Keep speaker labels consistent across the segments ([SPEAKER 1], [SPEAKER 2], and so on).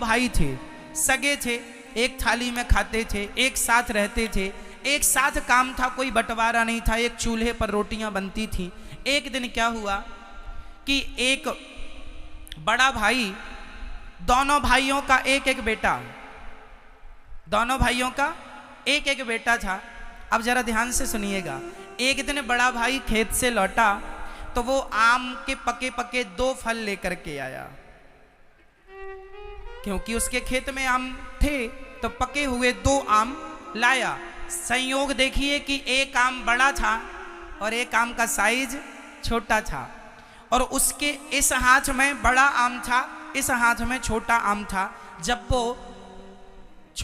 [SPEAKER 1] भाई थे, सगे थे, एक थाली में खाते थे, एक साथ रहते थे, एक साथ काम था, कोई बंटवारा नहीं था, एक चूल्हे पर रोटियां बनती थी। एक दिन क्या हुआ कि एक बड़ा भाई, दोनों भाइयों का एक एक बेटा, दोनों भाइयों का एक एक बेटा था। अब जरा ध्यान से सुनिएगा। एक दिन बड़ा भाई खेत से लौटा तो वो आम के पके पके 2 फल लेकर के आया, क्योंकि उसके खेत में आम थे तो पके हुए 2 आम लाया। संयोग देखिए कि एक आम बड़ा था और एक आम का साइज छोटा था, और उसके इस हाथ में बड़ा आम था, इस हाथ में छोटा आम था। जब वो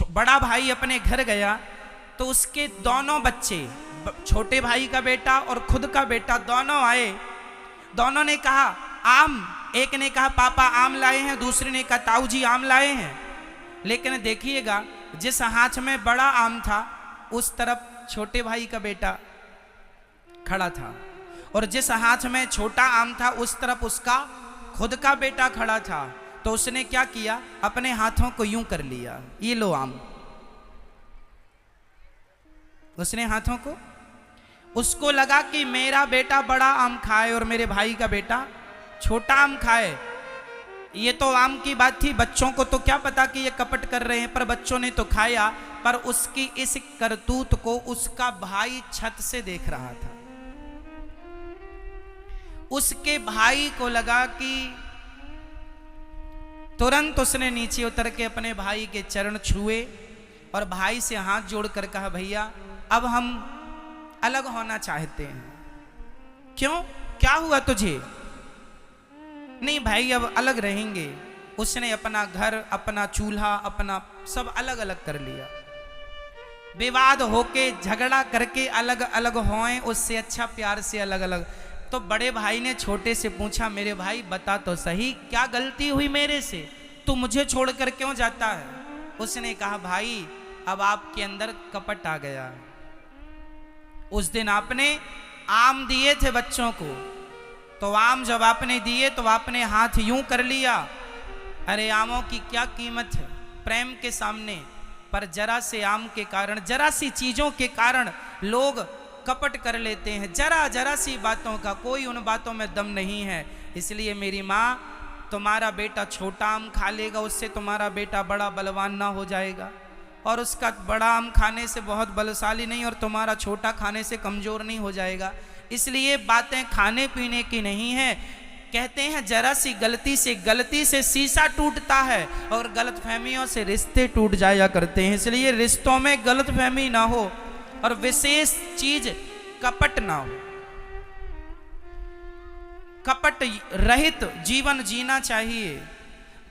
[SPEAKER 1] बड़ा भाई अपने घर गया तो उसके दोनों बच्चे, छोटे भाई का बेटा और खुद का बेटा, दोनों आए। दोनों ने कहा आम, एक ने कहा पापा आम लाए हैं, दूसरे ने कहा ताऊ जी आम लाए हैं। लेकिन देखिएगा, जिस हाथ में बड़ा आम था उस तरफ छोटे भाई का बेटा खड़ा था, और जिस हाथ में छोटा आम था उस तरफ उसका खुद का बेटा खड़ा था। तो उसने क्या किया, अपने हाथों को यूं कर लिया, ये लो आम। उसने हाथों को, उसको लगा कि मेरा बेटा बड़ा आम खाए और मेरे भाई का बेटा छोटा आम खाए। ये तो आम की बात थी, बच्चों को तो क्या पता कि ये कपट कर रहे हैं, पर बच्चों ने तो खाया। पर उसकी इस करतूत को उसका भाई छत से देख रहा था। उसके भाई को लगा कि, तुरंत उसने नीचे उतर के अपने भाई के चरण छुए और भाई से हाथ जोड़कर कहा भैया अब हम अलग होना चाहते हैं। क्यों, क्या हुआ तुझे? नहीं भाई अब अलग रहेंगे। उसने अपना घर, अपना चूल्हा, अपना सब अलग अलग कर लिया। विवाद होके, झगड़ा करके अलग अलग होएं, उससे अच्छा प्यार से अलग अलग। तो बड़े भाई ने छोटे से पूछा, मेरे भाई बता तो सही, क्या गलती हुई मेरे से, तू मुझे छोड़कर क्यों जाता है? उसने कहा भाई अब आपके अंदर कपट आ गया। उस दिन आपने आम दिए थे बच्चों को, तो आम जब आपने दिए तो आपने हाथ यूं कर लिया। अरे आमों की क्या कीमत है प्रेम के सामने, पर जरा से आम के कारण, जरा सी चीजों के कारण लोग कपट कर लेते हैं। जरा जरा सी बातों का, कोई उन बातों में दम नहीं है। इसलिए मेरी माँ, तुम्हारा बेटा छोटा आम खा लेगा, उससे तुम्हारा बेटा बड़ा बलवान ना हो जाएगा, और उसका बड़ा आम खाने से बहुत बलशाली नहीं और तुम्हारा छोटा खाने से कमजोर नहीं हो जाएगा। इसलिए बातें खाने पीने की नहीं है। कहते हैं जरा सी गलती से शीशा टूटता है और गलतफहमियों से रिश्ते टूट जाया करते हैं। इसलिए रिश्तों में गलतफहमी ना हो और विशेष चीज कपट ना हो। कपट रहित जीवन जीना चाहिए।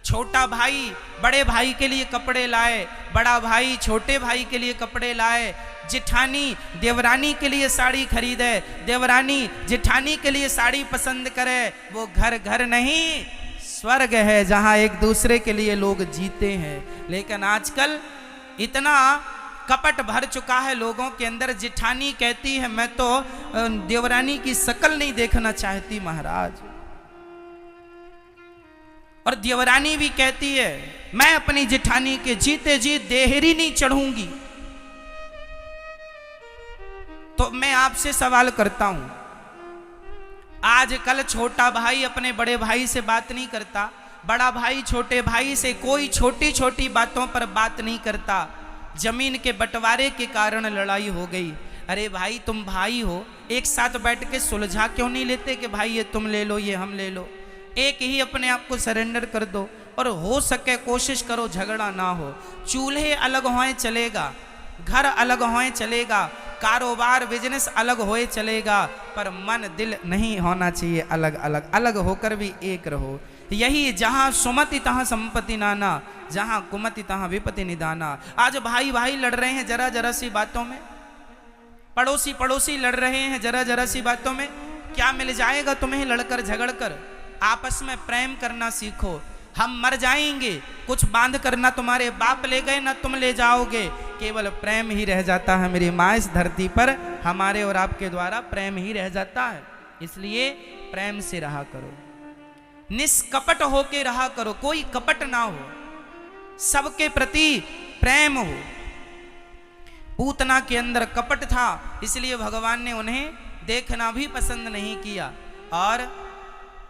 [SPEAKER 1] छोटा भाई बड़े भाई के लिए कपड़े लाए, बड़ा भाई छोटे भाई के लिए कपड़े लाए, जेठानी देवरानी के लिए साड़ी खरीदे, देवरानी जेठानी के लिए साड़ी पसंद करे। वो घर घर नहीं, स्वर्ग है जहां एक दूसरे के लिए लोग जीते हैं। लेकिन आजकल इतना कपट भर चुका है लोगों के अंदर। जेठानी कहती है मैं तो देवरानी की शक्ल नहीं देखना चाहती महाराज, और देवरानी भी कहती है मैं अपनी जेठानी के जीते जी देहरी नहीं चढ़ूंगी। तो मैं आपसे सवाल करता हूं, आजकल छोटा भाई अपने बड़े भाई से बात नहीं करता, बड़ा भाई छोटे भाई से कोई छोटी छोटी बातों पर बात नहीं करता। जमीन के बंटवारे के कारण लड़ाई हो गई। अरे भाई तुम भाई हो, एक साथ बैठ के सुलझा क्यों नहीं लेते कि भाई ये तुम ले लो, ये हम ले लो। एक ही अपने आप को सरेंडर कर दो, और हो सके कोशिश करो झगड़ा ना हो। चूल्हे अलग होए चलेगा, घर अलग होए चलेगा, कारोबार बिजनेस अलग होए चलेगा, पर मन दिल नहीं होना चाहिए अलग अलग। अलग होकर भी एक रहो। यही जहां सुमति तहां संपत्ति नाना, जहां कुमति तहां विपत्ति निदाना। आज भाई भाई लड़ रहे हैं जरा जरा सी बातों में, पड़ोसी पड़ोसी लड़ रहे हैं जरा जरा सी बातों में। क्या मिल जाएगा तुम्हें लड़कर झगड़कर? आपस में प्रेम करना सीखो। हम मर जाएंगे, कुछ बांध कर ना तुम्हारे बाप ले गए ना तुम ले जाओगे, केवल प्रेम ही रह जाता है मेरी माँ इस धरती पर। हमारे और आपके द्वारा प्रेम ही रह जाता है। इसलिए प्रेम से रहा करो, निष्कपट होके रहा करो, कोई कपट ना हो। सबके प्रति प्रेम हो। पूतना के अंदर कपट था, इसलिए भगवान ने उन्हें देखना भी पसंद नहीं किया और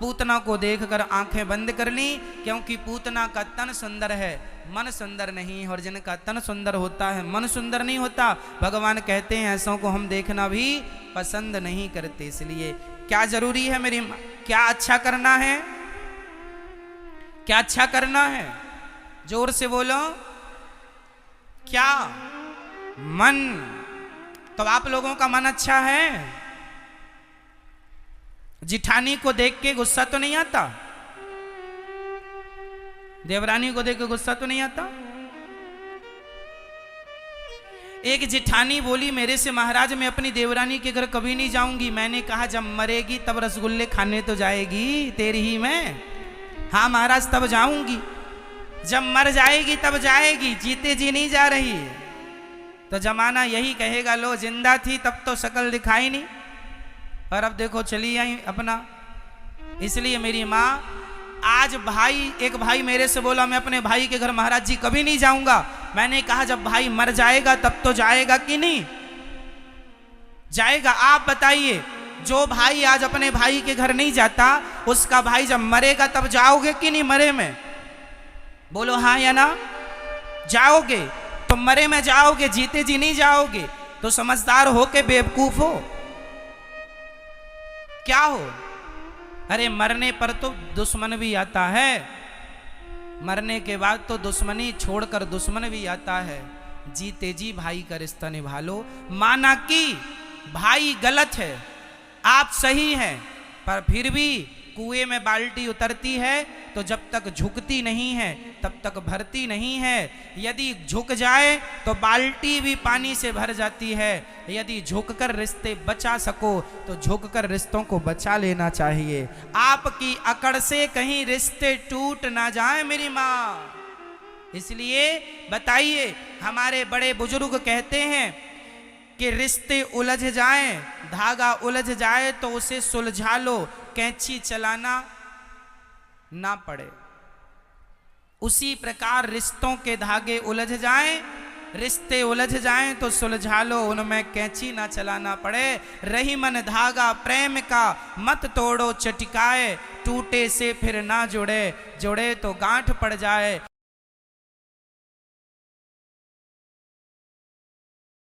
[SPEAKER 1] पूतना को देखकर आंखें बंद कर ली, क्योंकि पूतना का तन सुंदर है, मन सुंदर नहीं। और जिनका तन सुंदर होता है, मन सुंदर नहीं होता, भगवान कहते हैं ऐसों को हम देखना भी पसंद नहीं करते। इसलिए क्या जरूरी है मेरी मां, क्या अच्छा करना है, क्या अच्छा करना है, जोर से बोलो, क्या? मन। तो आप लोगों का मन अच्छा है? जिठानी को देख के गुस्सा तो नहीं आता? देवरानी को देख के गुस्सा तो नहीं आता? एक जिठानी बोली मेरे से, महाराज मैं अपनी देवरानी के घर कभी नहीं जाऊंगी। मैंने कहा जब मरेगी तब रसगुल्ले खाने तो जाएगी तेरी ही में। हाँ महाराज तब जाऊंगी, जब मर जाएगी तब जाएगी, जीते जी नहीं जा रही। तो जमाना यही कहेगा लो जिंदा थी तब तो शक्ल दिखाई नहीं, और अब देखो चली आई अपना। इसलिए मेरी माँ, आज एक भाई मेरे से बोला मैं अपने भाई के घर महाराज जी कभी नहीं जाऊंगा। मैंने कहा जब भाई मर जाएगा तब तो जाएगा कि नहीं जाएगा? आप बताइए, जो भाई आज अपने भाई के घर नहीं जाता, उसका भाई जब मरेगा तब जाओगे कि नहीं? मरे में बोलो हाँ या ना? जाओगे। तो मरे में जाओगे, जीते जी नहीं जाओगे। तो समझदार हो के बेवकूफ हो क्या हो? अरे मरने पर तो दुश्मन भी आता है, मरने के बाद तो दुश्मनी छोड़कर दुश्मन भी आता है। जीते जी भाई का रिश्ता निभा लो। माना कि भाई गलत है, आप सही हैं, पर फिर भी कुएं में बाल्टी उतरती है तो जब तक झुकती नहीं है तब तक भरती नहीं है। यदि झुक जाए तो बाल्टी भी पानी से भर जाती है। यदि झुककर रिश्ते बचा सको तो झुककर रिश्तों को बचा लेना चाहिए। आपकी अकड़ से कहीं रिश्ते टूट ना जाए मेरी माँ। इसलिए बताइए, हमारे बड़े बुजुर्ग कहते हैं कि रिश्ते उलझ जाएं, धागा उलझ जाए तो उसे सुलझा लो, कैंची चलाना ना पड़े। उसी प्रकार रिश्तों के धागे उलझ जाएं, रिश्ते उलझ जाएं तो सुलझा लो, उनमें कैंची ना चलाना पड़े। रही मन धागा प्रेम का, मत तोड़ो चटकाए, टूटे से फिर ना जुड़े, जुड़े तो गांठ पड़ जाए।